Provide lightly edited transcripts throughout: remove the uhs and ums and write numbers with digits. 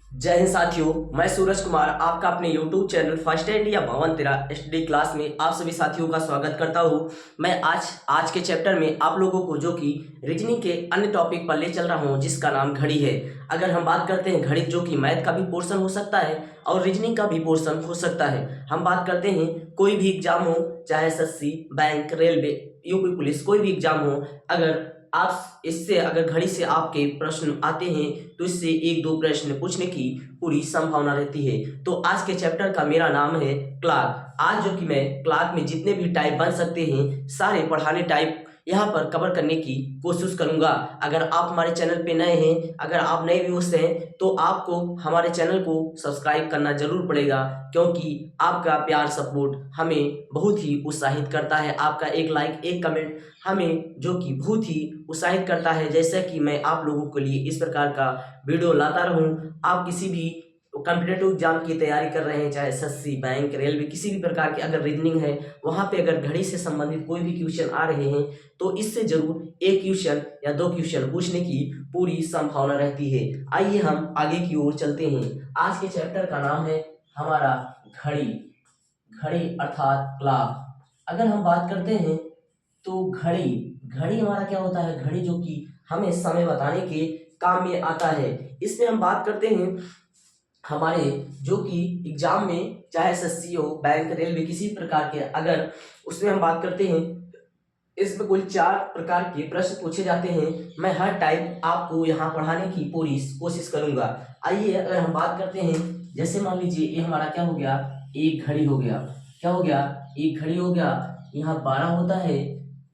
जय हिंद साथियों, मैं सूरज कुमार आपका अपने YouTube चैनल फर्स्ट एड या भवन तेरा स्टडी क्लास में आप सभी साथियों का स्वागत करता हूं। मैं आज के चैप्टर में आप लोगों को जो कि रीजनिंग के अन्य टॉपिक पर ले चल रहा हूं, जिसका नाम घड़ी है। अगर हम बात करते हैं घड़ी, जो कि मैथ का भी पोर्शन हो सकता है और रीजनिंग का भी पोर्शन हो सकता है। हम बात करते हैं कोई भी एग्जाम हो, चाहे SSC, bank, railway, UP police, कोई भी एग्जाम हो, अगर आप इससे अगर घड़ी से आपके प्रश्न आते हैं तो इससे एक दो प्रश्न पूछने की पूरी संभावना रहती है। तो आज के चैप्टर का मेरा नाम है क्लार्क। आज जो कि मैं क्लार्क में जितने भी टाइप बन सकते हैं सारे पढ़ाने टाइप यहाँ पर कवर करने की कोशिश करूंगा। अगर आप हमारे चैनल पे नए हैं, अगर आप नए व्यूअर्स हैं, तो आपको हमारे चैनल को सब्सक्राइब करना जरूर पड़ेगा, क्योंकि आपका प्यार सपोर्ट हमें बहुत ही उत्साहित करता है। आपका एक लाइक, एक कमेंट हमें जो कि बहुत ही उत्साहित करता है, जैसा कि मैं आप लोगों के लिए इस प्रकार का वीडियो लाता रहूं। आप किसी भी कॉम्पिटेटिव एग्जाम की तैयारी कर रहे हैं, चाहे एसएससी, बैंक, रेलवे, किसी भी प्रकार की अगर रीजनिंग है, वहां पे अगर घड़ी से संबंधित कोई भी क्वेश्चन आ रहे हैं तो इससे जरूर एक क्वेश्चन या दो क्वेश्चन पूछने की पूरी संभावना रहती है। आइए हम आगे की ओर चलते हैं। आज के चैप्टर का नाम है हमारा घड़ी। घड़ी अर्थात क्लॉक। अगर हम बात करते हैं तो घड़ी घड़ी हमारा क्या होता है? घड़ी जो कि हमें समय बताने के काम में आता है। इसमें हम बात करते हैं हमारे जो कि एग्जाम में, चाहे एसएससी हो, बैंक, रेलवे, किसी प्रकार के, अगर उसमें हम बात करते हैं, इसमें कुल 4 प्रकार के प्रश्न पूछे जाते हैं। मैं हर टाइप आपको यहाँ पढ़ाने की पूरी कोशिश करूंगा। आइए अगर हम बात करते हैं, जैसे मान लीजिए ये हमारा क्या हो गया, एक घड़ी हो गया। क्या हो गया? एक घड़ी हो गया। यहाँ 12 होता है,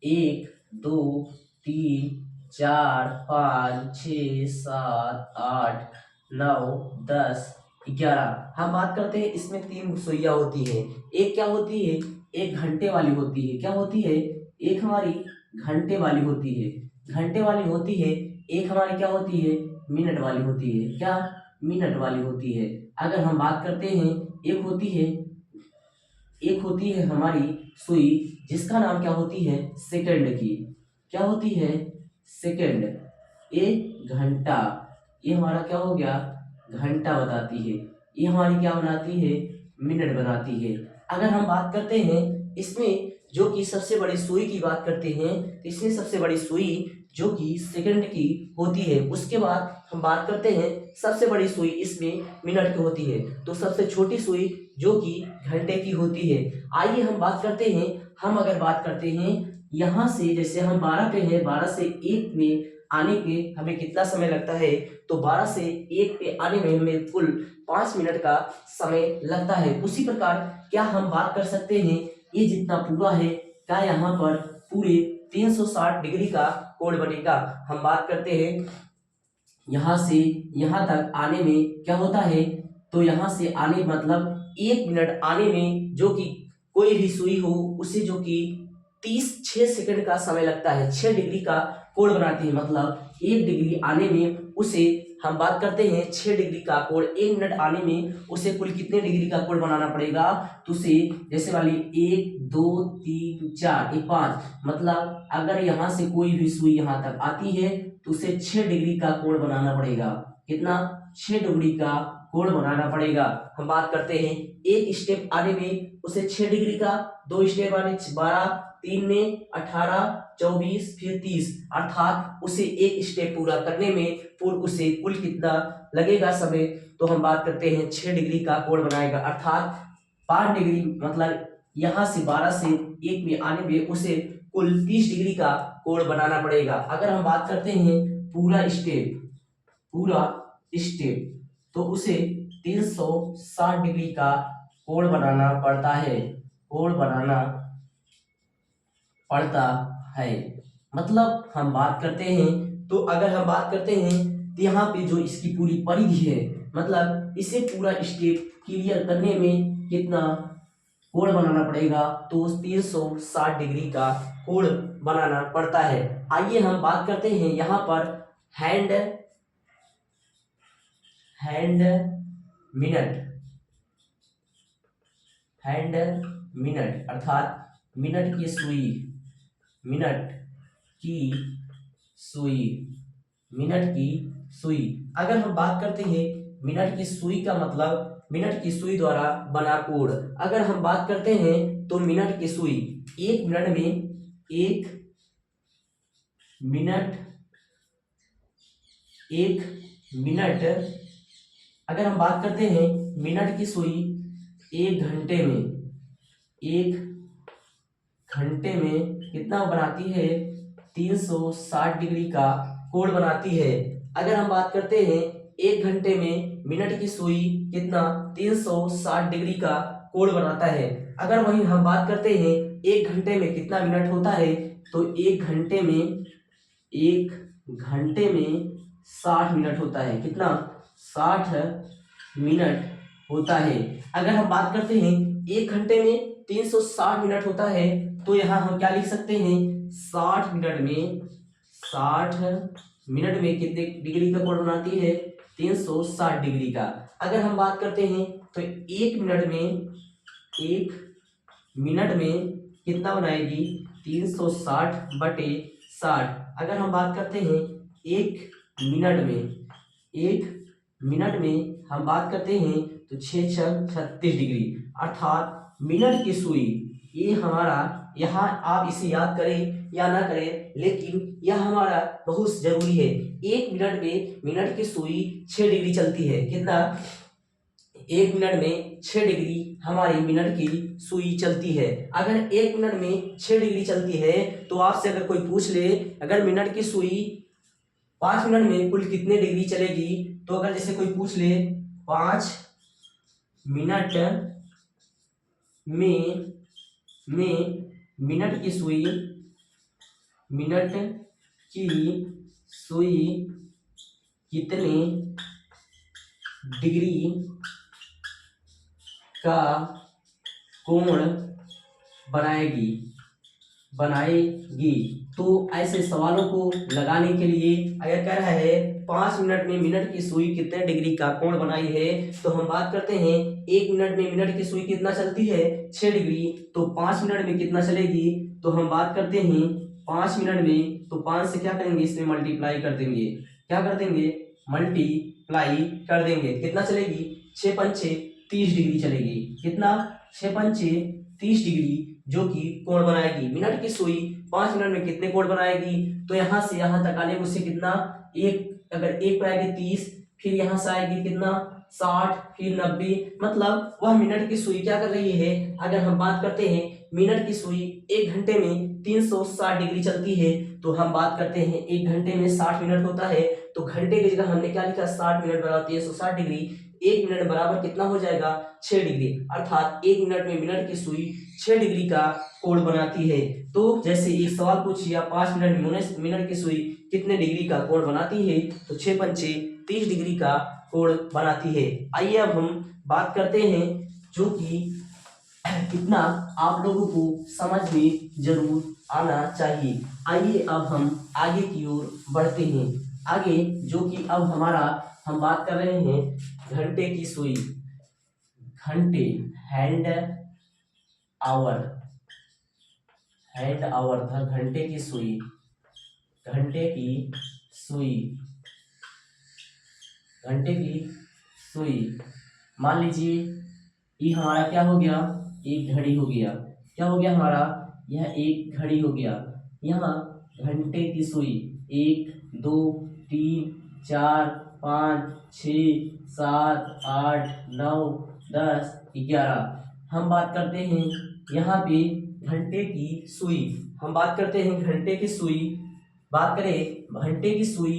1 2 3 4 5 6 7 8 9 10 11। हम बात करते हैं इसमें 3 सुइयां होती है। एक क्या होती है? एक घंटे वाली होती है। क्या होती है? एक हमारी घंटे वाली होती है, घंटे वाली होती है। एक हमारी क्या होती है? मिनट वाली होती है। क्या? मिनट वाली होती है। अगर हम बात करते हैं, एक होती है हमारी सुई, जिसका नाम क्या होती है? सेकंड की। क्या होती है? सेकंड। एक घंटा, ये हमारा क्या हो गया? घंटा बताती है। ये हमारी क्या बनाती है? मिनट बनाती है। अगर हम बात करते हैं इसमें जो कि सबसे बड़ी सुई की बात करते हैं, तो इसमें सबसे बड़ी सुई जो कि सेकंड की होती है। उसके बाद हम बात करते हैं सबसे बड़ी सुई इसमें मिनट की होती है। तो सबसे छोटी सुई जो कि घंटे की होती है। आइए हम बात करते हैं, हम अगर बात करते हैं यहाँ से, जैसे हम 12 पे हैं, 12 से 1 में आने के हमें कितना समय लगता है? तो 12 से 1 पे आने में हमें कुल 5 मिनट का समय लगता है। उसी प्रकार क्या हम बात कर सकते हैं, ये जितना पूरा है, क्या यहाँ पर पूरे 360 डिग्री का कोण बनेगा? हम बात करते हैं यहाँ से यहाँ तक आने में क्या होता है, तो यहाँ से आने मतलब 1 मिनट आने में जो कि कोई भी सुई हो उसे जो कि 6 सेकंड का समय लगता है। 6 डिग्री का कोण बनाती है, मतलब 1 डिग्री आने में उसे, हम बात करते हैं 6 डिग्री का कोण 1 मिनट आने में उसे कुल कितने डिग्री का कोण बनाना पड़ेगा? तो उसे जैसे वाली 1 2 3 4 5, मतलब अगर यहाँ से कोई भी सुई यहाँ तक आती है तो उसे 6 डिग्री का कोण बनाना पड़ेगा। कितना? 6 डिग्री का कोण बनाना पड़ेगा। हम बात करते हैं एक स्टेप आने में उसे 6 डिग्री का, 2 स्टेप आने 12, 3 में 18, 24, फिर 30, अर्थात उसे एक स्टेप पूरा करने में उसे कुल कितना लगेगा समय? तो हम बात करते हैं 6 डिग्री का कोण बनाएगा, अर्थात 5 डिग्री, मतलब यहाँ से 12 से 1 में आने में उसे कुल 30 डिग्री का कोण बनाना पड़ेगा। अगर हम बात करते हैं पूरा स्टेप, तो उसे 360 डिग्री का कोण बनाना पड़ता है, कोण बनाना पड़ता है। मतलब हम बात करते हैं, तो अगर हम बात करते हैं तो यहाँ पे जो इसकी पूरी परिधि है, मतलब इसे पूरा स्टेप क्लियर करने में कितना कोण बनाना पड़ेगा? तो 360 डिग्री का कोण बनाना पड़ता है। आइए हम बात करते हैं यहाँ पर hand hand minute hand minute, अर्थात मिनट की सुई मिनट की सुई। अगर हम बात करते हैं मिनट की सुई का मतलब मिनट की सुई द्वारा बना कोण। अगर हम बात करते हैं तो मिनट की सुई, एक मिनट अगर हम बात करते हैं मिनट की सुई एक घंटे में कितना बनाती है, 360 डिग्री का कोण बनाती है। अगर हम बात करते हैं एक घंटे में मिनट की सुई कितना 360 डिग्री का कोण बनाता है। अगर वहीं हम बात करते हैं एक घंटे में कितना मिनट होता है, तो एक घंटे में 60 मिनट होता है। कितना? 60 मिनट होता है। अगर हम बात करते हैं एक घंटे में 360 मिनट होता है, तो यहाँ हम क्या लिख सकते हैं, 60 मिनट में कितने डिग्री का कोण बनाती है, 360 डिग्री का। अगर हम बात करते हैं तो एक मिनट में कितना बनाएगी, 360 बटे 60। अगर हम बात करते हैं एक मिनट में हम बात करते हैं तो 6×6 = 36 डिग्री, अर्थात मिनट की सुई, ये हमारा, यहाँ आप इसे याद करें या ना करें, लेकिन यह हमारा बहुत जरूरी है। एक मिनट में मिनट की सुई 6 डिग्री चलती है। कितना? एक मिनट में 6 डिग्री हमारी मिनट की सुई चलती है। अगर एक मिनट में 6 डिग्री चलती है, तो आपसे अगर कोई पूछ ले अगर मिनट की सुई 5 मिनट में कुल कितने डिग्री चलेगी, तो अगर जैसे कोई पूछ ले 5 मिनट में मिनट की सुई कितने डिग्री का कोण बनाएगी। तो ऐसे सवालों को लगाने के लिए अगर कह रहा है 5 मिनट में मिनट की सुई कितने डिग्री का कोण बनाई है, तो हम बात करते हैं एक मिनट में मिनट की सुई कितना चलती है, 6 डिग्री। तो 5 मिनट में कितना चलेगी, तो हम बात करते हैं 5 मिनट में, तो 5 से क्या करेंगे, इसमें मल्टीप्लाई कर देंगे। क्या कर देंगे? मल्टीप्लाई कर देंगे। कितना चलेगी? 6×5 = 30 डिग्री चलेगी। कितना? 6×5 = 30 डिग्री, जो कि कोण बनाएगी। मिनट की सुई 5 मिनट में कितने कोण बनाएगी, तो यहाँ से यहाँ तक आने में उससे कितना, अगर एक पे आएगी 30, फिर यहाँ से आएगी कितना, 60, फिर 90, मतलब वह मिनट की सुई क्या कर रही है। अगर हम बात करते हैं मिनट की सुई एक घंटे में 360 डिग्री चलती है, तो हम बात करते हैं एक घंटे में 60 मिनट होता है, तो घंटे की जगह हमने क्या लिखा, 60 मिनट बराबर 360 डिग्री। एक मिनट बराबर कितना हो जाएगा, 6 डिग्री, अर्थात एक मिनट में मिनट की सुई 6 डिग्री का कोण बनाती है। तो जैसे एक सवाल पूछिए 5 मिनट में मिनट की सुई कितने डिग्री का कोण बनाती है, तो 6×5 = 30 डिग्री का कोण बनाती है। आइए अब हम बात करते हैं, जो कि कितना आप लोगों को समझ में जरूर आना चाहिए। आइए अब हम आगे की ओर बढ़ते हैं। आगे जो कि अब हम बात कर रहे हैं घंटे की सुई, हैंड आवर था घंटे की सुई। मान लीजिए ये हमारा क्या हो गया, एक घड़ी हो गया। क्या हो गया हमारा, यह एक घड़ी हो गया। यहाँ घंटे की सुई 1 2 3 4 5 6 7 8 9 10 11। हम बात करते हैं यहाँ पे घंटे की सुई, बात करें घंटे की सुई,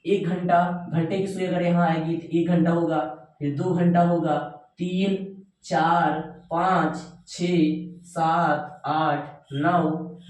एक घंटा, घंटे की सुई अगर यहाँ आएगी तो 1 घंटा होगा, फिर 2 घंटा होगा, 3 4 5 6 7 8 9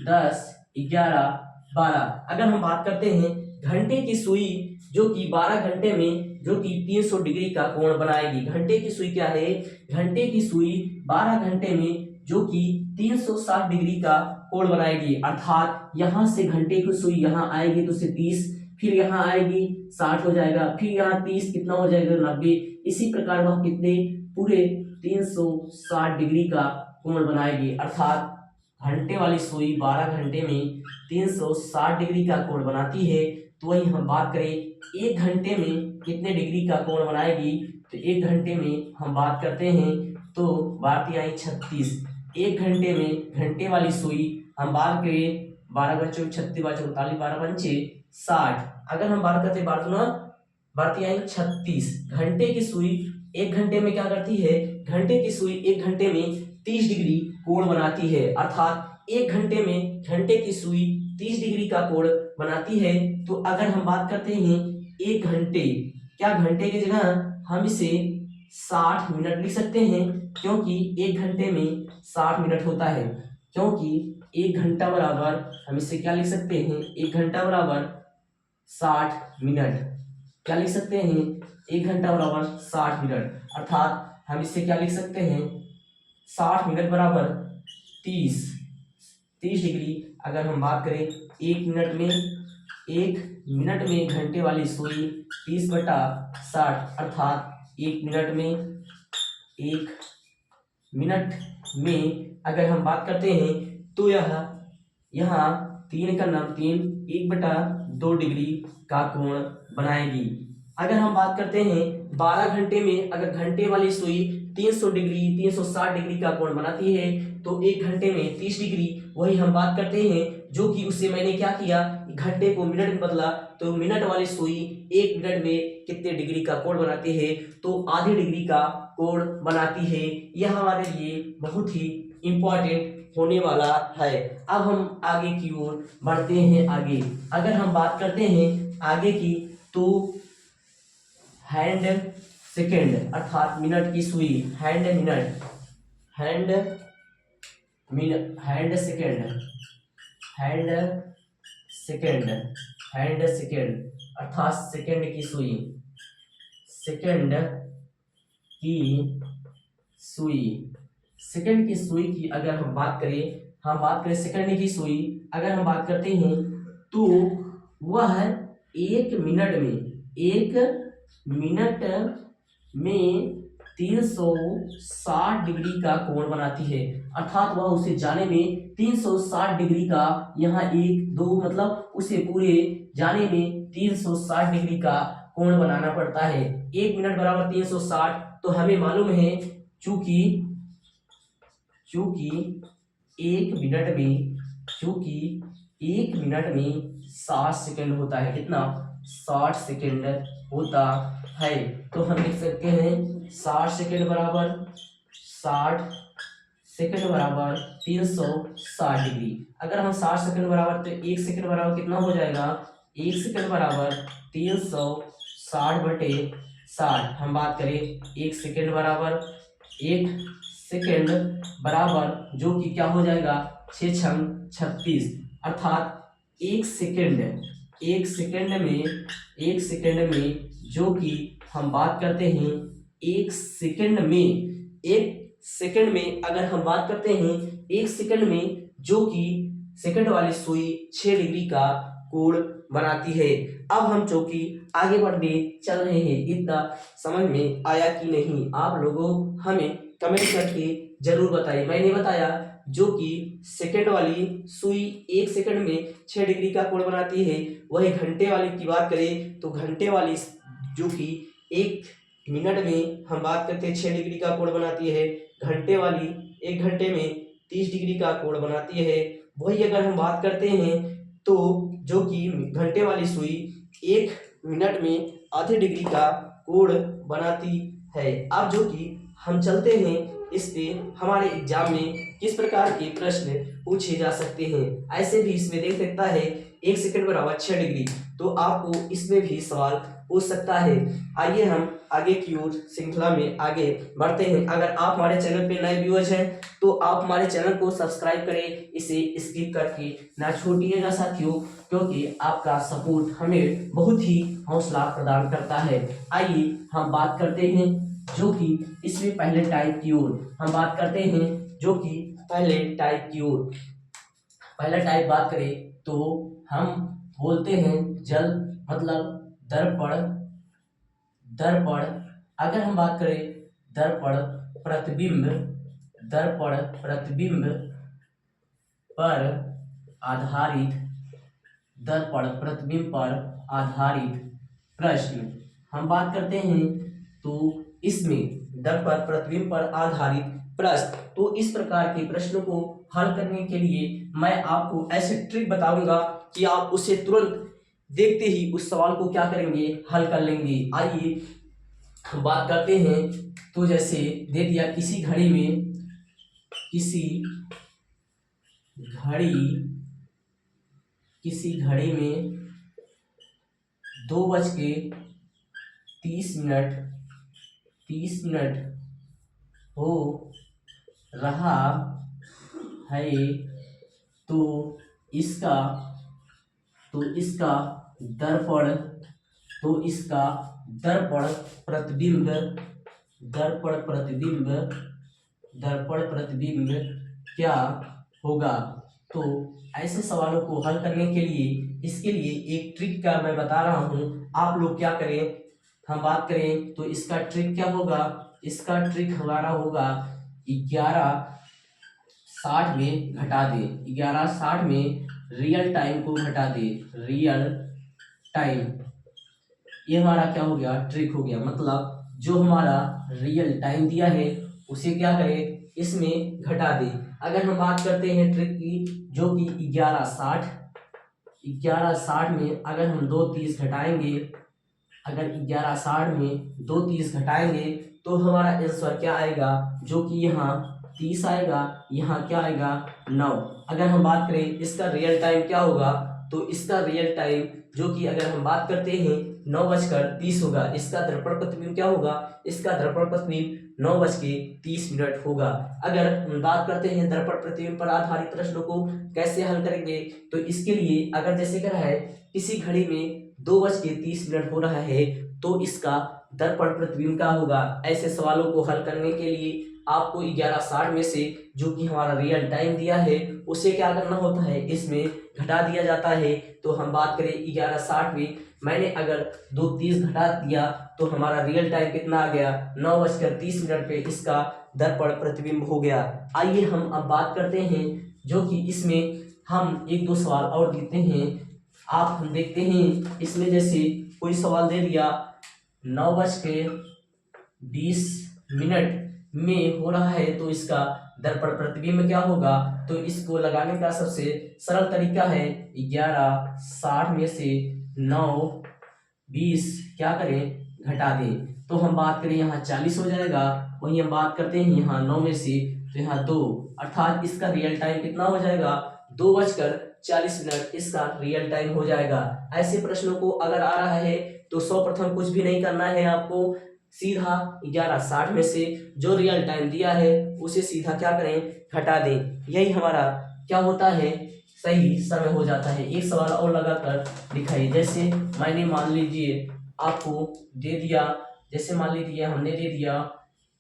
10 11 12। अगर हम बात करते हैं घंटे की सुई, जो कि 12 घंटे में जो कि 300 डिग्री का कोण बनाएगी। घंटे की सुई क्या है, घंटे की सुई 12 घंटे में जो कि 360 डिग्री का कोण बनाएगी, अर्थात यहाँ से घंटे की सुई यहाँ आएगी तो 30, फिर यहाँ आएगी 60 हो जाएगा, फिर यहाँ 30 कितना हो जाएगा, 90। इसी प्रकार वह कितने पूरे 360 डिग्री का कोण बनाएगी, अर्थात घंटे वाली सुई 12 घंटे में 360 डिग्री का कोण बनाती है। तो वही हम बात करें एक घंटे में कितने डिग्री का कोण बनाएगी, तो एक घंटे में हम बात करते हैं तो भारतीय आई 36। एक घंटे में घंटे वाली सुई हम बात करें 12 बच्चों 36 बच्चों 39 12 पंचे 60। अगर हम बात करते हैं भारतीय आई 36 घंटे की सुई एक घंटे में क्या करती है, घंटे की सुई एक घंटे में 30 डिग्री कोण बनाती है, अर्थात एक घंटे में घंटे की सुई 30 डिग्री का कोण बनाती है। तो अगर हम बात करते हैं एक घंटे, क्या घंटे की जगह हम इसे 60 मिनट लिख सकते हैं, क्योंकि एक घंटे में 60 मिनट होता है, क्योंकि एक घंटा बराबर हम इसे क्या लिख सकते हैं, एक घंटा बराबर 60 मिनट। क्या लिख सकते हैं, एक घंटा बराबर 60 मिनट, अर्थात हम इससे क्या लिख सकते हैं, 60 मिनट बराबर 30 डिग्री। अगर हम बात करें एक मिनट में घंटे वाली सुई 30/60, अर्थात एक मिनट में अगर हम बात करते हैं तो यहाँ 3 का नाम 3 1/2 डिग्री का कोण बनाएगी। अगर हम बात करते हैं 12 घंटे में अगर घंटे वाली सुई 360 डिग्री का कोण बनाती है, तो एक घंटे में 30 डिग्री, वही हम बात करते हैं जो कि उससे मैंने क्या किया, घंटे को मिनट में बदला, तो मिनट वाली सुई एक मिनट में कितने डिग्री का कोण बनाती है, तो आधे डिग्री का कोण बनाती है। यह हमारे लिए बहुत ही इंपॉर्टेंट होने वाला है। अब हम आगे की ओर बढ़ते हैं। आगे अगर हम बात करते हैं आगे की, तो हैंड सेकेंड अर्थात मिनट की सुई, हैंड सेकेंड अर्थात सेकेंड की सुई, सेकंड की सुई की अगर हम बात करें सेकंड की सुई अगर हम बात करते हैं, तो वह एक मिनट में 360 डिग्री का कोण बनाती है, अर्थात वह उसे जाने में 360 डिग्री का, यहाँ 1 2 मतलब उसे पूरे जाने में 360 डिग्री का कोण बनाना पड़ता है। एक मिनट बराबर 360, तो हमें मालूम है चूंकि एक मिनट में 60 सेकंड होता है, कितना 60 सेकंड होता है, तो हम लिख सकते हैं 60 सेकंड बराबर 360 डिग्री। अगर हम 60 सेकंड बराबर, तो एक सेकंड बराबर कितना हो जाएगा, एक सेकंड बराबर 360/60। हम बात करें एक सेकंड बराबर जो कि क्या हो जाएगा 6 × 36, अर्थात एक सेकंड में जो कि हम बात करते हैं एक सेकंड में अगर हम बात करते हैं एक सेकंड में, जो कि सेकंड वाली सुई 6 डिग्री का कोण बनाती है। अब हम चूंकि आगे बढ़ने चल रहे हैं, इतना समझ में आया कि नहीं, आप लोगों हमें कमेंट करके जरूर बताइए। मैंने बताया जो कि सेकंड वाली सुई एक सेकंड में 6 डिग्री का कोण बनाती है, वही घंटे वाली की बात करें तो घंटे वाली जो कि एक मिनट में हम बात करते हैं 6 डिग्री का कोण बनाती है, घंटे वाली एक घंटे में 30 डिग्री का कोण बनाती है। वही अगर हम बात करते हैं तो जो कि घंटे वाली सुई एक मिनट में आधे डिग्री का कोण बनाती है। अब जो कि हम चलते हैं इससे हमारे एग्जाम में किस प्रकार के प्रश्न पूछे जा सकते हैं। ऐसे भी इसमें देख सकता है एक सेकंड बराबर 6 डिग्री, तो आपको इसमें भी सवाल पूछ सकता है। आइए हम आगे की ओर श्रृंखला में आगे बढ़ते हैं। अगर आप हमारे चैनल पे नए व्यूअर्स हैं तो आप हमारे चैनल को सब्सक्राइब करें, इसे स्किप करके ना छोड़िएगा साथियों, क्योंकि आपका सपोर्ट हमें बहुत ही हौसला प्रदान करता है। आइए हम बात करते हैं जो कि इसमें पहले टाइप की ओर हम बात करते हैं, जो कि पहले टाइप की ओर पहला टाइप बात करें तो हम बोलते हैं जल मतलब दर्पण। अगर हम बात करें दर्पण प्रतिबिंब पर आधारित, दर्पण प्रतिबिंब पर आधारित प्रश्न हम बात करते हैं तो इसमें दर्पण प्रतिबिंब पर आधारित प्रश्न। तो इस प्रकार के प्रश्नों को हल करने के लिए मैं आपको ऐसे ट्रिक बताऊंगा कि आप उसे तुरंत देखते ही उस सवाल को क्या करेंगे, हल कर लेंगे। आइए हम बात करते हैं। तो जैसे दे दिया किसी घड़ी में 2:30 हो रहा है तो इसका दर्पण प्रतिबिंब क्या होगा। तो ऐसे सवालों को हल करने के लिए इसके लिए एक ट्रिक का मैं बता रहा हूं, आप लोग क्या करें। हम बात करें तो इसका ट्रिक क्या होगा। इसका ट्रिक हमारा होगा 11:60 में घटा दे। 11:60 में रियल टाइम को घटा दे। रियल टाइम ये हमारा क्या हो गया, ट्रिक हो गया। मतलब जो हमारा रियल टाइम दिया है उसे क्या करें, इसमें घटा दे। अगर हम बात करते हैं ट्रिक की, जो कि 11:60 में अगर हम 2:30 घटाएंगे, अगर 11:60 में 2:30 घटाएंगे तो हमारा आंसर क्या आएगा, जो कि यहाँ 30 आएगा, यहाँ क्या आएगा 9। अगर हम बात करें इसका रियल टाइम क्या होगा, तो इसका रियल टाइम जो कि अगर हम बात करते हैं 9:30 होगा। इसका दर्पण प्रतिबिंब क्या होगा, इसका दर्पण प्रतिबिंब 9:30 होगा। अगर हम बात करते हैं दर्पण प्रतिबिंब पर आधारित प्रश्नों को कैसे हल करेंगे, तो इसके लिए अगर जैसे क्या है किसी घड़ी में 2:30 हो रहा है तो इसका दर्पण प्रतिबिंब क्या होगा। ऐसे सवालों को हल करने के लिए आपको 11:60 में से जो कि हमारा रियल टाइम दिया है उसे क्या करना होता है, इसमें घटा दिया जाता है। तो हम बात करें 11:60 में मैंने अगर 2:30 घटा दिया तो हमारा रियल टाइम कितना आ गया, 9:30 पे इसका दर्पण प्रतिबिंब हो गया। आइए हम अब बात करते हैं, जो कि इसमें हम एक दो सवाल और देते हैं। आप हम देखते हैं इसमें जैसे कोई सवाल दे दिया 9:20 में हो रहा है तो इसका दर्पण प्रतिबिंब क्या होगा। तो इसको लगाने का सबसे सरल तरीका है 11:60 में से 9:20 क्या करें, घटा दें। तो हम बात करें यहाँ 40 हो जाएगा। वहीं हम बात करते हैं यहाँ 9 में से तो यहाँ 2, अर्थात इसका रियल टाइम कितना हो जाएगा, 2:40 इसका रियल टाइम हो जाएगा। ऐसे प्रश्नों को अगर आ रहा है तो सर्वप्रथम कुछ भी नहीं करना है, आपको सीधा 11:60 में से जो रियल टाइम दिया है उसे सीधा क्या करें, घटा दें। यही हमारा क्या होता है, सही समय हो जाता है। एक सवाल और लगाकर दिखाइए। जैसे मैंने मान लीजिए आपको दे दिया, जैसे मान लीजिए हमने दे दिया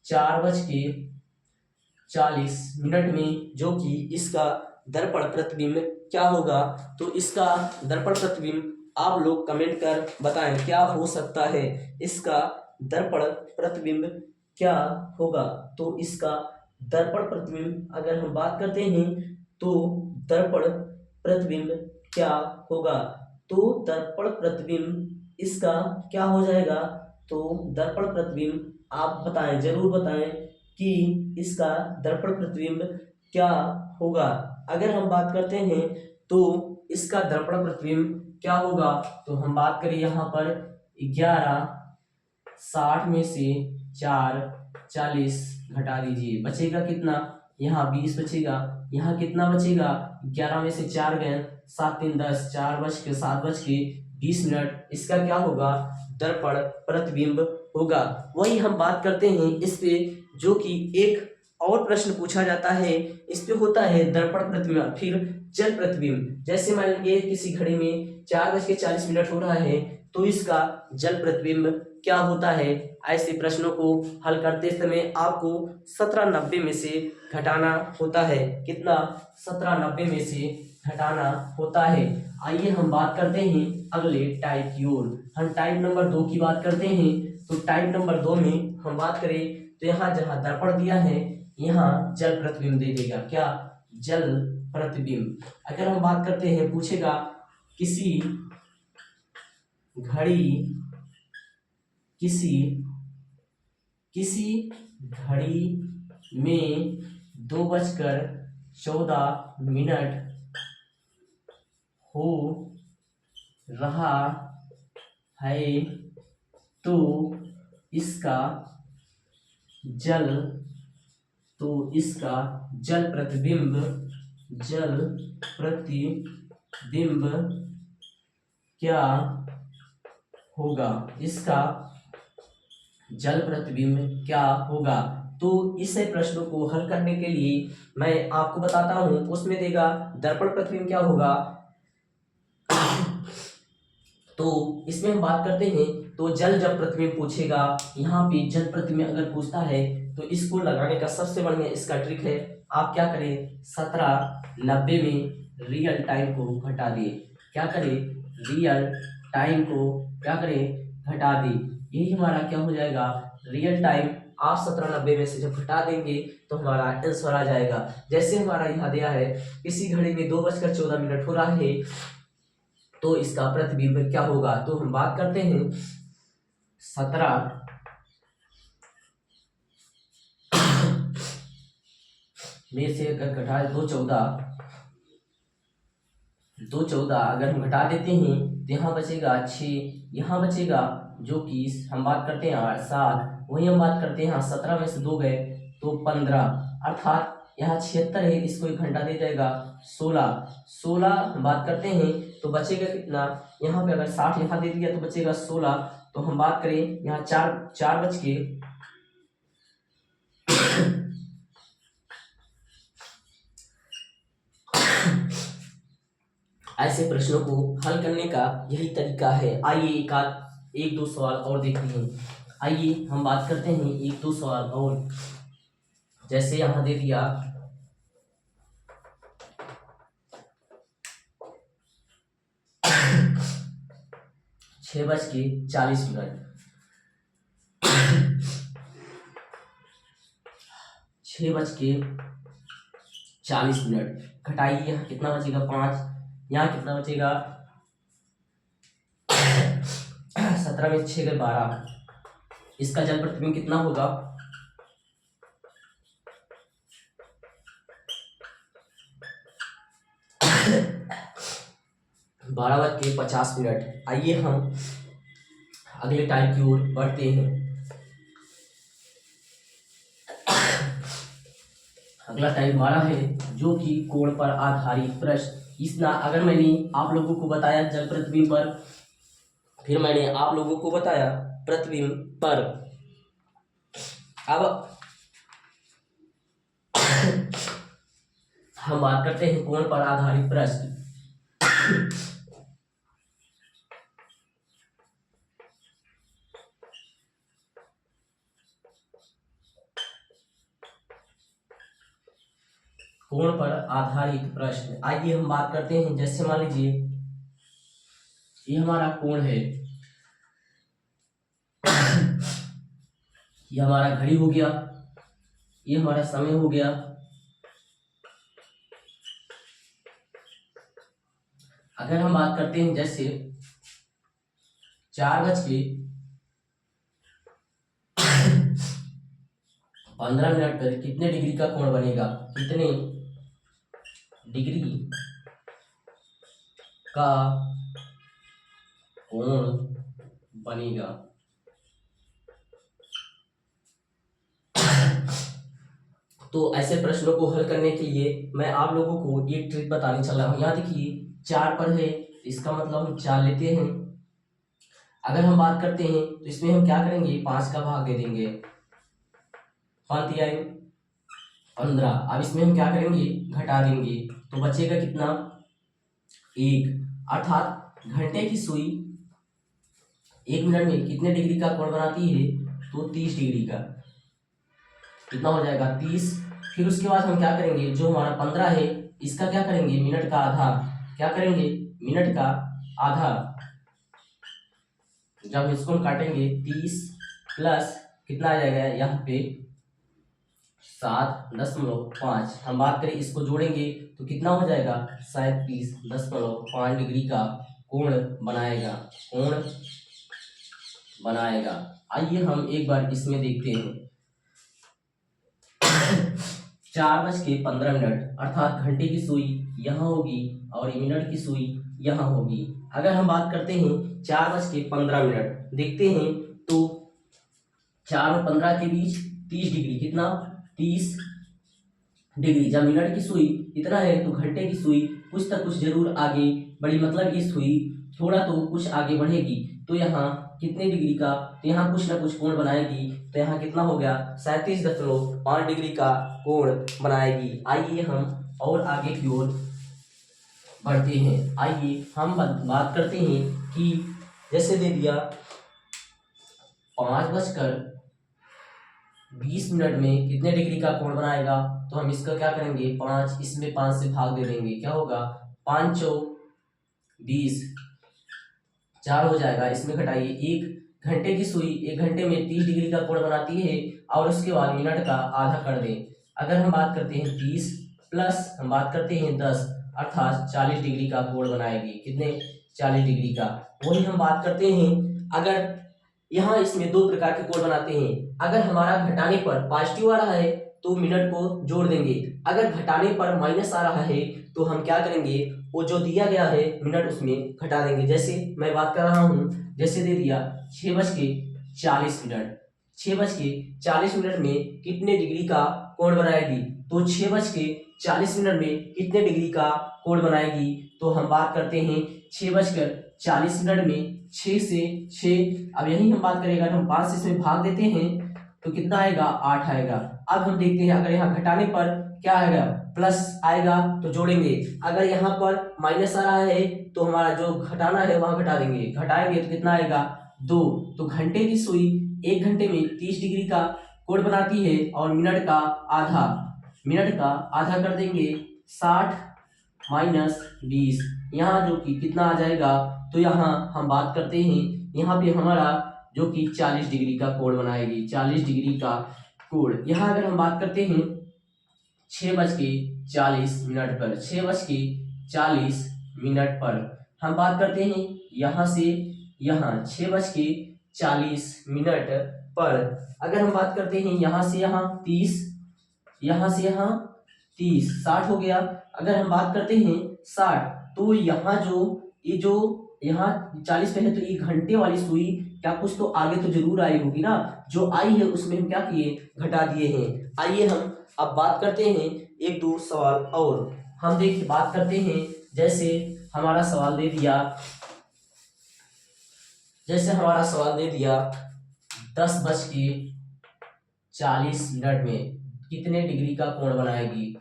4:40 में, जो कि इसका दर्पण प्रतिबिंब क्या होगा। तो इसका दर्पण प्रतिबिंब आप लोग कमेंट कर बताएं क्या हो सकता है, इसका दर्पण प्रतिबिंब क्या होगा। तो इसका दर्पण प्रतिबिंब अगर हम बात करते हैं तो दर्पण प्रतिबिंब क्या होगा। तो दर्पण प्रतिबिंब इसका क्या हो जाएगा। तो दर्पण प्रतिबिंब आप बताएं, जरूर बताएं कि इसका दर्पण प्रतिबिंब क्या होगा। अगर हम बात करते हैं तो इसका दर्पण प्रतिबिंब क्या होगा, तो हम बात करें यहाँ पर 11:60 में से 4:40 घटा दीजिए, बचेगा कितना, यहाँ 20 बचेगा। यहाँ कितना बचेगा, 11 में से 4 गए 7 3 10, 4:07:20। इसका क्या होगा, दर्पण प्रतिबिंब होगा। वही हम बात करते हैं इस पे, जो कि एक और प्रश्न पूछा जाता है। इस पे होता है दर्पण प्रतिबिंब फिर जल प्रतिबिंब। जैसे मान लीजिए किसी घड़ी में 4:40 हो रहा है तो इसका जल प्रतिबिंब क्या होता है। ऐसे प्रश्नों को हल करते समय आपको 1790 में से घटाना होता है। कितना, 1790 में से घटाना होता है। आइए हम बात करते हैं अगले टाइप की ओर। हम टाइप नंबर 2 की बात करते हैं। तो टाइप नंबर 2 में हम बात करें तो यहाँ जहाँ दर्पण दिया है यहाँ जल प्रतिबिंब दे देगा, क्या, जल प्रतिबिंब। अगर हम बात करते हैं, पूछेगा किसी घड़ी किसी किसी घड़ी में 2:14 हो रहा है तो इसका जल प्रतिबिंब क्या होगा? इसका जल प्रतिबिंब क्या होगा? तो इस प्रश्नों को हल करने के लिए मैं आपको बताता हूं। उसमें देगा दर्पण प्रतिबिंब क्या होगा। तो इसमें हम बात करते हैं, तो जल जब प्रतिबिंब पूछेगा, यहाँ पे जल प्रतिबिंब अगर पूछता है तो इसको लगाने का सबसे बढ़िया इसका ट्रिक है, आप क्या करें, 1790 में रियल टाइम को घटा दिए। क्या करें, रियल टाइम को क्या करें, घटा दी। यही हमारा क्या हो जाएगा, रियल टाइम। आप 1790 में से जब घटा देंगे तो हमारा आंसर आ जाएगा। जैसे हमारा यहाँ दिया है, किसी घड़ी में 2:14 हो रहा है तो इसका प्रतिबिंब क्या होगा। तो हम बात करते हैं 17 में से अगर घटा 214 अगर हम घटा देते हैं तो यहाँ बचेगा 6, यहाँ बचेगा जो कि हम बात करते हैं 7, वही हम बात करते हैं 17 में से 2 गए तो 15, अर्थात यहाँ 76 है, इसको 1 घंटा दे जाएगा 16 हम बात करते हैं तो बचेगा कितना, यहाँ पे अगर 60 यहाँ दे दिया तो बचेगा 16। तो हम बात करें यहाँ 4 बच के ऐसे प्रश्नों को हल करने का यही तरीका है। आइए एक दो सवाल और देखते हैं। आइए हम बात करते हैं एक दो सवाल और। जैसे यहां दे दिया 6:40 6:40 घटाइए, यहाँ कितना बचेगा 5, यहाँ कितना बचेगा 17 में 6 गए 12, इसका जल प्रतिबिंब कितना होगा 12:50। आइए हम अगले टाइप की ओर बढ़ते हैं। अगला टाइप हमारा है जो कि कोण पर आधारित प्रश्न। इसना अगर मैंने आप लोगों को बताया जल प्रतिबिंब पर, फिर मैंने आप लोगों को बताया प्रतिबिंब पर, अब हम बात करते हैं कोण पर आधारित प्रश्न। कोण पर आधारित प्रश्न, आइए हम बात करते हैं। जैसे मान लीजिए ये हमारा कोण है, ये हमारा घड़ी हो गया, ये हमारा समय हो गया। अगर हम बात करते हैं जैसे 4:15 पर कितने डिग्री का कोण बनेगा, कितने डिग्री का कोण बनेगा। तो ऐसे प्रश्नों को हल करने के लिए मैं आप लोगों को एक ट्रिक बताने चल रहा हूं। यहाँ देखिए 4 पर है, इसका मतलब हम 4 लेते हैं। अगर हम बात करते हैं तो इसमें हम क्या करेंगे, 5 का भाग दे देंगे, 5 आई 15। अब इसमें हम क्या करेंगे, घटा देंगे तो बचेगा कितना 1, अर्थात घंटे की सुई 1 मिनट में कितने डिग्री का कोण बनाती है, तो 30 डिग्री का। कितना हो जाएगा 30। फिर उसके बाद हम क्या करेंगे, जो हमारा 15 है इसका क्या करेंगे, मिनट का आधा। क्या करेंगे, मिनट का आधा। जब इसको हम काटेंगे 30 प्लस कितना आ जाएगा यहाँ पे 7.5। हम बात करें इसको जोड़ेंगे तो कितना हो जाएगा 37.5 डिग्री का कोण बनाएगा, कोण बनाएगा। आइए हम एक बार इसमें देखते हैं। 4:15 अर्थात घंटे की सुई यहाँ होगी और मिनट की सुई यहाँ होगी। अगर हम बात करते हैं 4:15 देखते हैं तो 4 और 15 के बीच 30 डिग्री, कितना 30 डिग्री। जब मिनट की सुई इतना है तो घंटे की सुई कुछ तक कुछ जरूर आगे बढ़ी, मतलब ये सुई थोड़ा तो कुछ आगे बढ़ेगी। तो यहाँ कितने डिग्री का, तो यहाँ कुछ ना कुछ कोण बनाएगी। तो यहाँ कितना हो गया 37.5 डिग्री का कोण बनाएगी। आइए हम और आगे की ओर बढ़ते हैं। आइए हम बात करते हैं कि जैसे दे दिया 5:20 में कितने डिग्री का कोण बनाएगा। तो हम इसका क्या करेंगे, 5 इसमें 5 से भाग दे देंगे, क्या होगा 5 चौक 20, 4 हो जाएगा। इसमें घटाइए, 1 घंटे की सुई 1 घंटे में 30 डिग्री का कोण बनाती है और उसके बाद मिनट का आधा कर दें। अगर हम बात करते हैं 30 प्लस हम बात करते हैं 10 अर्थात 40 डिग्री का कोण बनाएगी। कितने 40 डिग्री का। वही हम बात करते हैं, अगर यहाँ इसमें 2 प्रकार के कोण बनाते हैं। अगर हमारा घटाने पर पॉजिटिव आ रहा है तो मिनट को जोड़ देंगे, अगर घटाने पर माइनस आ रहा है तो हम क्या करेंगे, वो जो दिया गया है मिनट उसमें घटा देंगे। जैसे मैं बात कर रहा हूँ, जैसे दे दिया 6:40 6:40 में कितने डिग्री का कोण बनाएगी। तो 6:40 में कितने डिग्री का कोण बनाएगी। तो हम बात करते हैं 6:40 में 6 से 6, अब यही हम बात करेंगे, अगर हम 5 से इसमें भाग देते हैं तो कितना आएगा 8 आएगा। अब हम देखते हैं, अगर यहाँ घटाने पर क्या आएगा प्लस आएगा तो जोड़ेंगे, अगर यहाँ पर माइनस आ रहा है तो हमारा जो घटाना है वहां घटा देंगे, घटाएंगे तो कितना आएगा 2। तो घंटे की सुई 1 घंटे में 30 डिग्री का कोण बनाती है और मिनट का आधा कर देंगे, 60 माइनस 20, यहाँ जो कि कितना आ जाएगा। तो यहाँ हम बात करते हैं, यहाँ पे हमारा जो कि 40 डिग्री का कोण बनाएगी, 40 डिग्री का कोण। यहाँ अगर हम बात करते हैं 6:40 पर, 6:40 पर हम बात करते हैं यहाँ से यहाँ 6:40 पर। अगर हम बात करते हैं यहाँ से यहाँ 30, यहाँ से यहाँ 30, 60 हो गया। अगर हम बात करते हैं 60 तो यहाँ जो यहाँ 40 पे है तो ये घंटे वाली सुई क्या कुछ तो आगे तो जरूर आई होगी ना, जो आई है उसमें हम क्या किए घटा दिए हैं। आइए हम अब बात करते हैं एक दो सवाल और। हम देखिए बात करते हैं, जैसे हमारा सवाल दे दिया 10:40 में कितने डिग्री का कोण बनाएगी।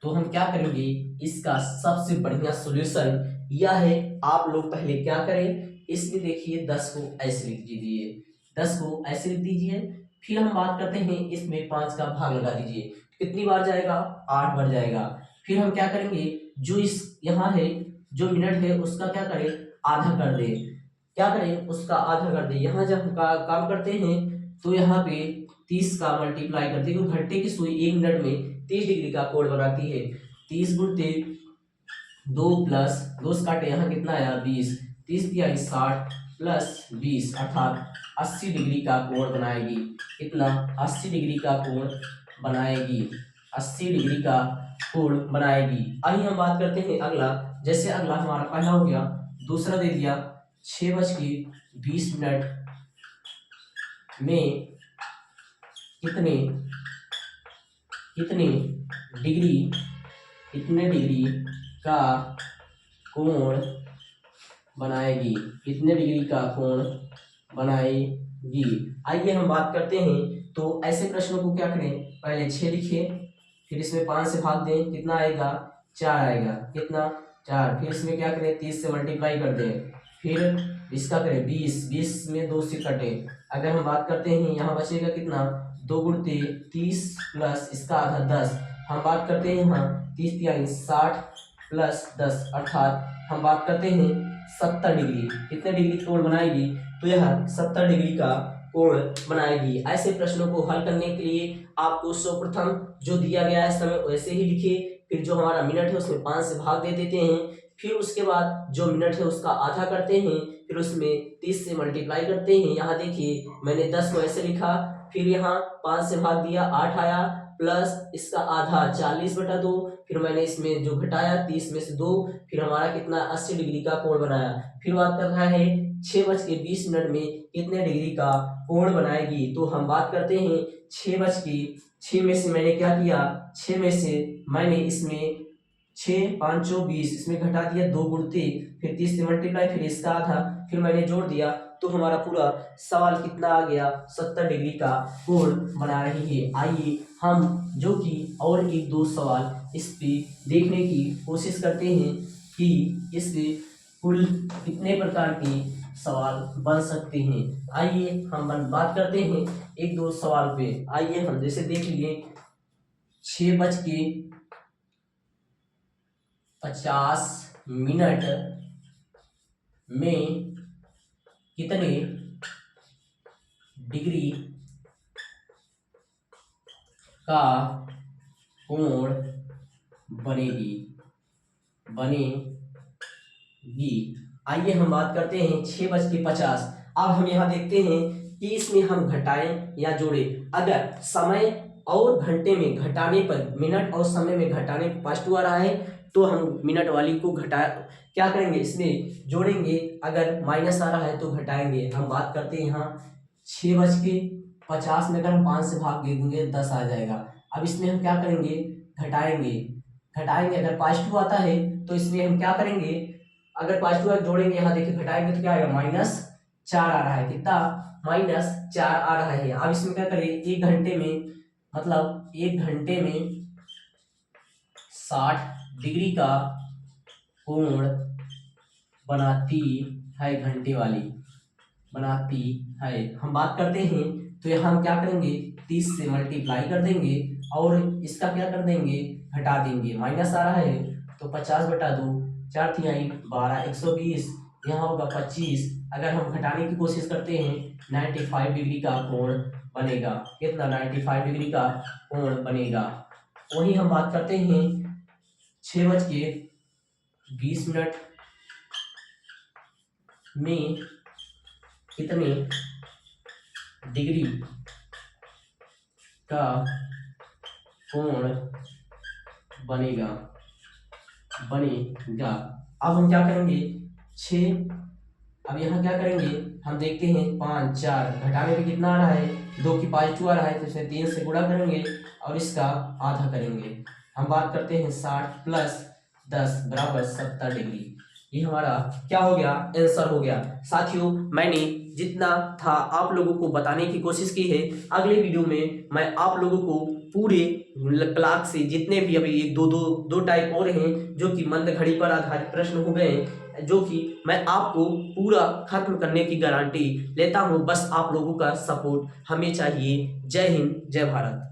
तो हम क्या करेंगे, इसका सबसे बढ़िया सॉल्यूशन यह है, आप लोग पहले क्या करें, इसमें देखिए 10 को ऐसे लिख दीजिए, फिर हम बात करते हैं इसमें 5 का भाग लगा दीजिए, कितनी बार जाएगा 8 बार जाएगा। फिर हम क्या करेंगे, जो इस यहाँ है जो मिनट है उसका क्या करें आधा कर दे, यहाँ जब हम काम करते हैं तो यहाँ पे 30 का मल्टीप्लाई करते हैं, क्योंकि घंटे की सुई 1 मिनट में 30 डिग्री का कोण बनाती है। 30 गुणते 2 प्लस 2 काटे यहाँ कितना आया 20, 30 दिया 60 प्लस 20 अर्थात 80 डिग्री का कोण बनाएगी। कितना 80 डिग्री का कोण बनाएगी, 80 डिग्री का कोण बनाएगी। आइए हम बात करते हैं अगला, जैसे अगला हमारा पहला हो गया, दूसरा दे दिया 6:20 में कितने डिग्री का कोण बनाएगी, आइए हम बात करते हैं। तो ऐसे प्रश्नों को क्या करें, पहले 6 लिखिए, फिर इसमें 5 से भाग दें, कितना आएगा 4 आएगा, कितना 4, फिर इसमें क्या करें 30 से मल्टीप्लाई कर दें, फिर इसका करें 20 में 2 से कटे। अगर हम बात करते हैं यहाँ बचेगा कितना 2 गुणते 30 प्लस इसका आधा 10, हम बात करते हैं यहाँ 30 यानी 60 प्लस 10 अर्थात हम बात करते हैं 70 डिग्री। कितने डिग्री कोण बनाएगी, तो यह 70 डिग्री का कोण बनाएगी। ऐसे प्रश्नों को हल करने के लिए आपको सर्वप्रथम जो दिया गया है समय वैसे ही लिखिए, फिर जो हमारा मिनट है उसमें 5 से भाग दे देते हैं, फिर उसके बाद जो मिनट है उसका आधा करते हैं, फिर उसमें 30 से मल्टीप्लाई करते हैं। यहाँ देखिए मैंने 10 को ऐसे लिखा, फिर यहाँ 5 से भाग दिया 8 आया, प्लस इसका आधा 40/2, फिर मैंने इसमें जो घटाया 30 में से 2, फिर हमारा कितना 80 डिग्री का कोण बनाया। फिर बात कर रहा है 6:20 में कितने डिग्री का कोण बनाएगी। तो हम बात करते हैं 6 में से मैंने क्या किया, 6 में से मैंने इसमें 6 5 20 इसमें घटा दिया 2 गुणते, फिर 30 से मल्टीप्लाई, फिर इसका आधा, फिर मैंने जोड़ दिया, तो हमारा पूरा सवाल कितना आ गया, 70 डिग्री का कोण बना रही है। आइए हम जो कि और एक दो सवाल इस पे देखने की कोशिश करते हैं कि इससे कुल कितने प्रकार के सवाल बन सकते हैं। आइए हम बात करते हैं एक दो सवाल पे। आइए हम जैसे देख लिए 6:50 में कितने डिग्री का कोण बनेगी। आइए हम बात करते हैं 6:50। अब हम यहाँ देखते हैं कि इसमें हम घटाएं या जोड़ें। अगर समय और घंटे में घटाने पर, मिनट और समय में घटाने पर +2 आ रहा है तो हम मिनट वाली को क्या करेंगे, इसमें जोड़ेंगे। अगर माइनस आ रहा है तो घटाएंगे। हम बात करते हैं यहाँ 6:50 में अगर हम 5 से भाग दे देंगे 10 आ जाएगा। अब इसमें हम क्या करेंगे, घटाएंगे। अगर +2 आता है तो इसमें हम क्या करेंगे, अगर +2 जोड़ेंगे, यहाँ देखिए घटाएंगे तो क्या आएगा, -4 आ रहा है। कितना, -4 आ रहा है। अब इसमें क्या करें, 1 घंटे में, मतलब 1 घंटे में 60 डिग्री का कोण बनाती है, घंटे वाली बनाती है। हम बात करते हैं तो यहाँ हम क्या करेंगे, 30 से मल्टीप्लाई कर देंगे और इसका क्या कर देंगे, घटा देंगे। माइनस आ रहा है तो 50/2, 4 तिहाई 12, 120, यहाँ होगा 25। अगर हम घटाने की कोशिश करते हैं 95 डिग्री का कोण बनेगा। कितना, 95 डिग्री का कोण बनेगा। वही हम बात करते हैं 6:20 में कितने डिग्री का कोण बनेगा। अब हम क्या करेंगे, 6, अब यहाँ क्या करेंगे, हम देखते हैं 5 4 घटाने पे कितना आ रहा है, 2 की 5 आ रहा है तो इसे 3 से गुणा करेंगे और इसका आधा करेंगे। हम बात करते हैं 60 + 10 = 70 डिग्री। ये हमारा क्या हो गया, आंसर हो गया। साथियों, मैंने जितना था आप लोगों को बताने की कोशिश की है। अगले वीडियो में मैं आप लोगों को पूरे क्लास से जितने भी अभी एक दो टाइप और हैं जो कि मंद घड़ी पर आधारित प्रश्न हो गए, जो कि मैं आपको पूरा खत्म करने की गारंटी लेता हूं। बस आप लोगों का सपोर्ट हमें चाहिए। जय हिंद, जय भारत।